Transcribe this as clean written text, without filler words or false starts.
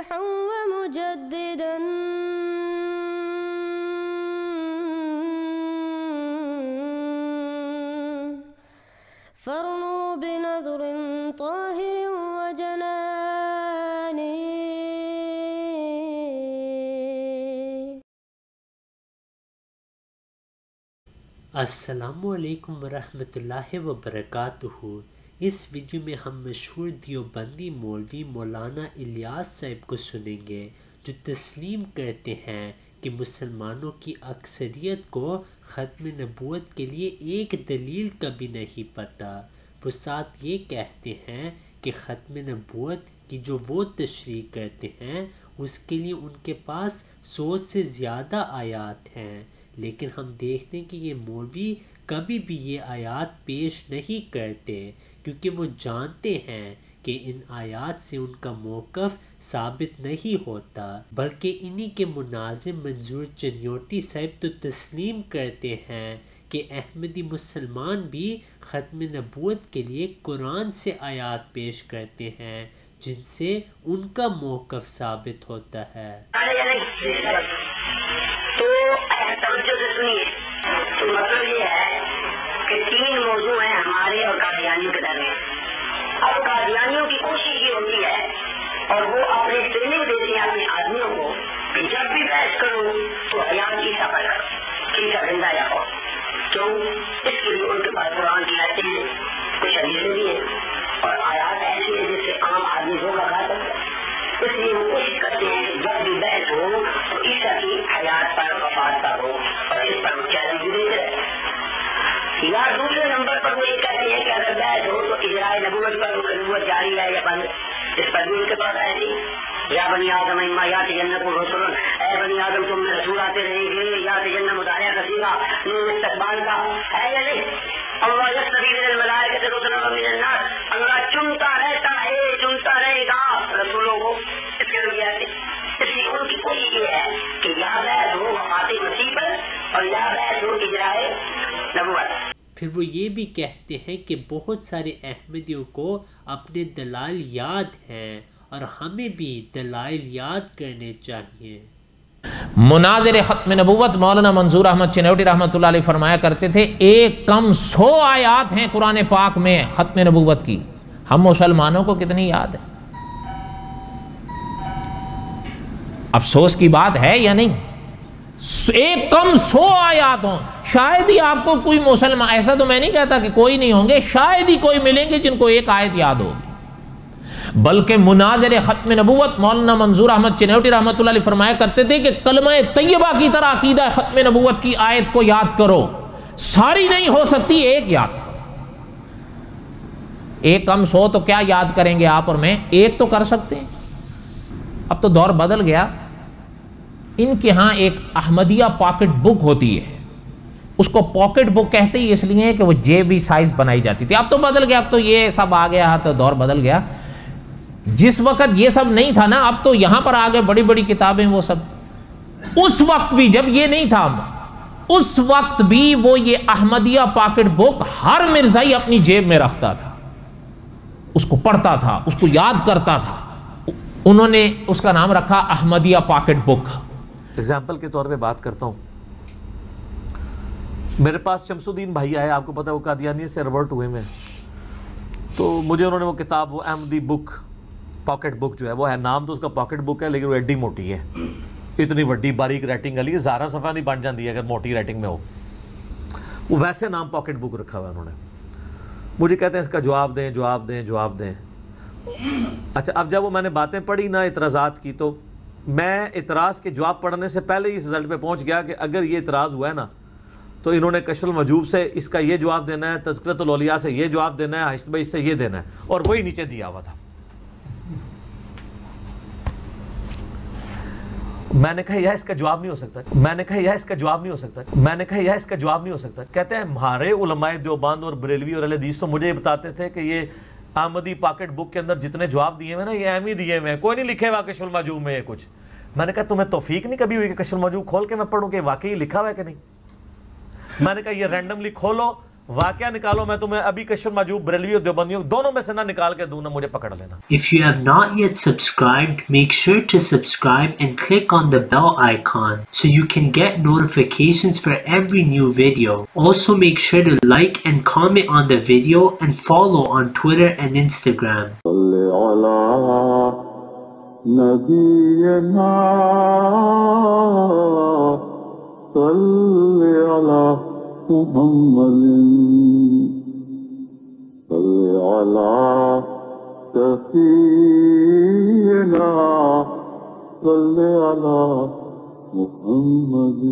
مصلحا ومجددا فارنوا بنظر طاهر وجنان. السلام علیکم ورحمۃ اللہ وبرکاتہ. اس ویڈیو میں ہم مشہور دیوبندی مولوی مولانا الیاس صاحب کو سنیں گے جو تسلیم کرتے ہیں کہ مسلمانوں کی اکثریت کو ختم نبوت کے لیے ایک دلیل کا بھی نہیں پتہ. وہ ساتھ یہ کہتے ہیں کہ ختم نبوت کی جو وہ تشریح کرتے ہیں اس کے لیے ان کے پاس 100 سے زیادہ آیات ہیں، لیکن ہم دیکھتے ہیں کہ یہ مولوی کبھی بھی یہ آیات پیش نہیں کرتے کیونکہ وہ جانتے ہیں کہ ان آیات سے ان کا موقف ثابت نہیں ہوتا، بلکہ انہی کے مناظم منظور چنیوٹی صاحب تو تسلیم کرتے ہیں کہ احمدی مسلمان بھی ختم نبوت کے لیے قرآن سے آیات پیش کرتے ہیں جن سے ان کا موقف ثابت ہوتا ہے. تو توجہ سے سنیے، تو مطلب یہ ہے کہ 3 موضوع ہیں ہمارے اور قادیانیوں کے درمیان. اب قادیانیوں کی کوشش یہ ہوتی ہے اور وہ اپنی ٹریننگ دیتی ہیں اپنے آدمیوں کو کہ جب بھی بحث کرو تو حیات کی سفر کرو، ان کا زندہ یا ہو. کیوں؟ اس کے لیے ان کے پاس قرآن کی آیتیں ہیں، کچھ حدیثیں بھی ہیں اور آیات ایسی ہیں جس سے عام آدمی دھوکہ کھا سکتا ہے. اس لیے وہ کوشش کرتے ہیں کہ جب بھی بحث ہو تو عیسیٰ کی حیات پر وفات پر ہو اور اس پر وہ چیلنج دیتے رہے. یا دوسرے نمبر پر وہ یہ کہتے ہیں کہ اگر بحث ہو تو اجرائے نبوت پر نبوت جاری ہے یا بند. اس پر بھی ان کے پاس ایسی یا بنی آدم اما یا جنت کو رسول، اے بنی آدم تم میں رسول آتے رہیں گے. یا جنت مطالعہ کا سیگا نور استقبال کا ہے یا نہیں؟ اللہ یستبی من الملائکۃ رسلا ومن الناس، اللہ چنتا رہتا ہے، چنتا رہے گا رسولوں کو. اس کے لیے اس لیے ان کی کوشش یہ ہے کہ یا بحث ہو وفات مسیح پر اور یا بحث ہو اجرائے نبوت. پھر وہ یہ بھی کہتے ہیں کہ بہت سارے احمدیوں کو اپنے دلائل یاد ہیں اور ہمیں بھی دلائل یاد کرنے چاہیے. مناظر ختم نبوت مولانا منظور احمد چنیوٹی رحمۃ اللہ علیہ فرمایا کرتے تھے ایک کم 100 آیات ہیں قرآن پاک میں ختم نبوت کی. ہم مسلمانوں کو کتنی یاد ہے؟ افسوس کی بات ہے یا نہیں؟ ایک کم 100 آیات ہوں. شاید ہی آپ کو کوئی مسلمان، ایسا تو میں نہیں کہتا کہ کوئی نہیں ہوں گے، شاید ہی کوئی ملیں گے جن کو ایک آیت یاد ہوگی. بلکہ مناظر ختم نبوت مولانا منظور احمد چنیوٹی رحمۃ اللہ علیہ فرمایا کرتے تھے کہ کلمہ طیبہ کی طرح عقیدہ ختم نبوت کی آیت کو یاد کرو، ساری نہیں ہو سکتی ایک یاد کرو. ایک کم 100 تو کیا یاد کریں گے آپ اور میں، ایک تو کر سکتے ہیں. اب تو دور بدل گیا. ان کے ہاں ایک احمدیہ پاکٹ بک ہوتی ہے، اس کو پاکٹ بک کہتے ہی اس لیے کہ وہ جیبی سائز بنائی جاتی تھی. اب تو بدل گیا، اب تو یہ سب آ گیا، تو دور بدل گیا. جس وقت یہ سب نہیں تھا نا، اب تو یہاں پر آگے بڑی بڑی کتابیں وہ سب. اس وقت بھی جب یہ نہیں تھا، اس وقت بھی وہ یہ احمدیہ پاکٹ بک ہر مرزائی اپنی جیب میں رکھتا تھا، اس کو پڑھتا تھا، اس کو یاد کرتا تھا. انہوں نے اس کا نام رکھا احمدیہ پاکٹ بک. ایگزامپل کے طور پہ بات کرتا ہوں، میرے پاس شمس الدین بھائی آئے، آپ کو پتہ ہے وہ قادیانی سے ریورٹ ہوئے میں، تو مجھے انہوں نے وہ کتاب، وہ احمدی بک پاکٹ بک جو ہے، وہ ہے نام تو اس کا پاکٹ بک ہے لیکن وہ ایڈی موٹی ہے، اتنی وڈی باریک ریٹنگ والی، 1000 صفحہ نہیں بن جاتی ہے اگر موٹی ریٹنگ میں ہو. وہ ویسے نام پاکٹ بک رکھا ہوا ہے انہوں نے. مجھے کہتے ہیں اس کا جواب دیں جواب دیں جواب دیں. اچھا اب جب وہ میں نے باتیں پڑھی نا اعتراضات کی، تو میں اعتراض کے جواب پڑھنے سے پہلے ہی اس رزلٹ پہ پہنچ گیا کہ اگر یہ اعتراض ہوا ہے نا تو انہوں نے کشف المجوب سے اس کا یہ جواب دینا ہے، تذکرۃ الاولیاء سے یہ جواب دینا ہے، حشد بھائی سے یہ دینا ہے، اور وہی نیچے دیا ہوا تھا. میں نے کہا یار اس کا جواب نہیں ہو سکتا، میں نے کہا یار اس کا جواب نہیں ہو سکتا، میں نے کہا یار اس کا جواب نہیں ہو سکتا. کہتے ہیں ہمارے علماء دیوبند اور بریلوی اور اہل حدیث تو مجھے یہ بتاتے تھے کہ یہ احمدی پاکٹ بک کے اندر جتنے جواب دیے ہوئے نا یہ احمدی دیے ہوئے ہیں، کوئی نہیں لکھے ہوا کشف المجوب میں یہ کچھ. میں نے کہا تمہیں توفیق نہیں کبھی ہوئی کہ کشف المجوب کھول کے میں پڑھوں کہ واقعی لکھا ہوا ہے کہ نہیں. میں نے کہا یہ رینڈملی کھولو واقعہ نکالو, میں تمہیں ابھی کشف المحجوب بریلوی اور دیوبندیوں دونوں میں سے نہ نکال کے دوں نا, مجھے پکڑ لینا. If you have not yet subscribed, make sure to subscribe and click on the bell icon so you can get notifications for every new video. Also make sure to like and comment on the video and follow on Twitter and Instagram. محمد صلی علی سفینا صلی علی محمد.